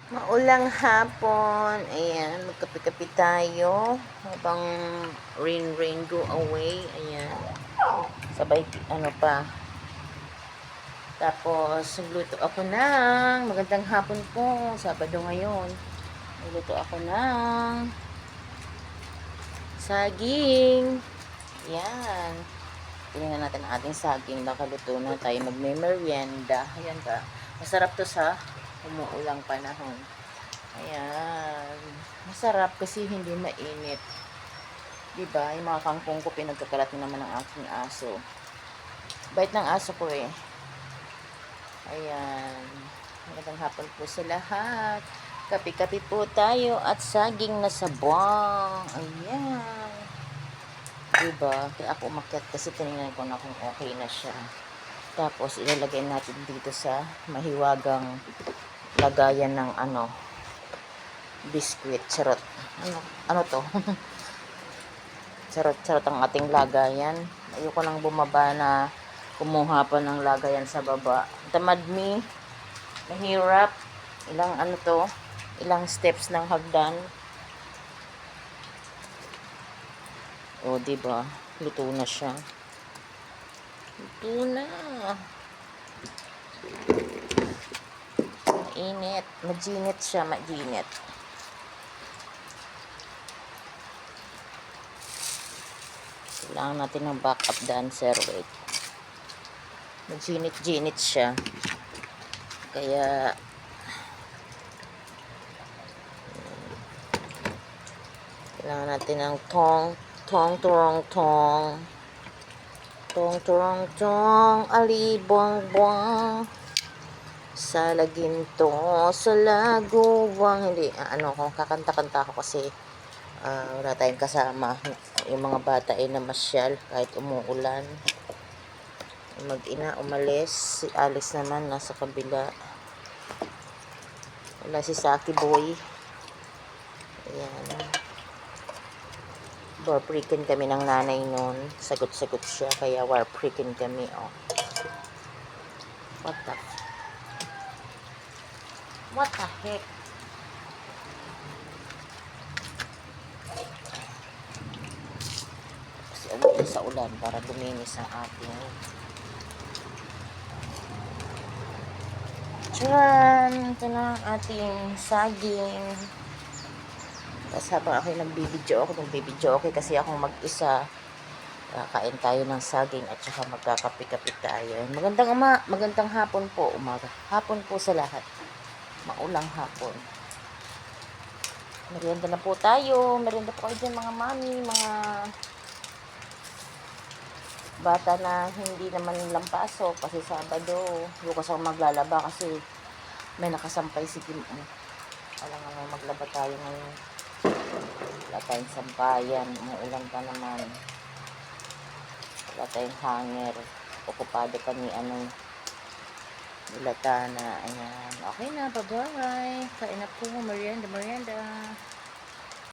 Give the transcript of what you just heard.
Maulang hapon. Ayan, magkape-kape tayo. Habang rain go away. Ayan. Sabay, ano pa. Tapos, nagluto ako ng magandang hapon po. Sabado ngayon. Nagluto ako ng saging. Ayan. Tingnan natin ang ating saging. Nakaluto na tayo magme-merienda. Ayan ka. Masarap to sa umuulang panahon. Ayan. Masarap kasi hindi mainit. Diba? Yung mga kangkong ko pinagkakalat naman ng aking aso. Bait ng aso ko eh. Ayan. Magandang hapon po sa lahat. Kapi-kapi po tayo at saging na sabong. Ayan. Diba? Kaya ako umakyat kasi tinignan ko na kung okay na siya. Tapos ilalagay natin dito sa mahiwagang lagayan ng biscuit. Charot. Ano to? Charot ang ating lagayan. Ayoko nang bumaba na kumuha pa ng lagayan sa baba. Tamad me. Mahirap. Ilang steps ng hagdan. O, diba? Luto na siya. Luto na. Mainit. Majinit siya, majinit. Kailangan natin ng backup dancer. Wait. Majinit-jinit siya. Kaya kailangan natin ng tong, alibong-bong, sa laginto, sa laguwang, hindi, kakanta-kanta ako kasi wala tayong kasama. Yung mga bata ay namasyal kahit umuulan. Mag-ina umalis, si Alice naman nasa kabila. Wala si Saki Boy. Ayan. Warprikin kami ng nanay noon. Sagot-sagot siya, kaya warprikin kami. Oh. What the heck? Kasi umuwi sa ulan para luminis ang ating tiyan. Ito na ang ating saging. Tapos habang ako nagbibidyo ako kasi akong mag-isa. Kain tayo ng saging at saka magkakape-kape tayo. Magandang hapon po, umaga. Hapon po sa lahat. Maulang hapon. Merienda na po tayo. Merienda po kayo dyan mga mami, mga bata na hindi naman lampasok kasi Sabado. Bukas ako maglalaba kasi may nakasampay si Kim. Alam nga maglaba tayo ngayon. Wala tayong sampayan. Umuulan pa naman. Wala tayong hanger. Okupado kami nilata na. Ayan. Okay na. Bye-bye. Kain na po. Merienda.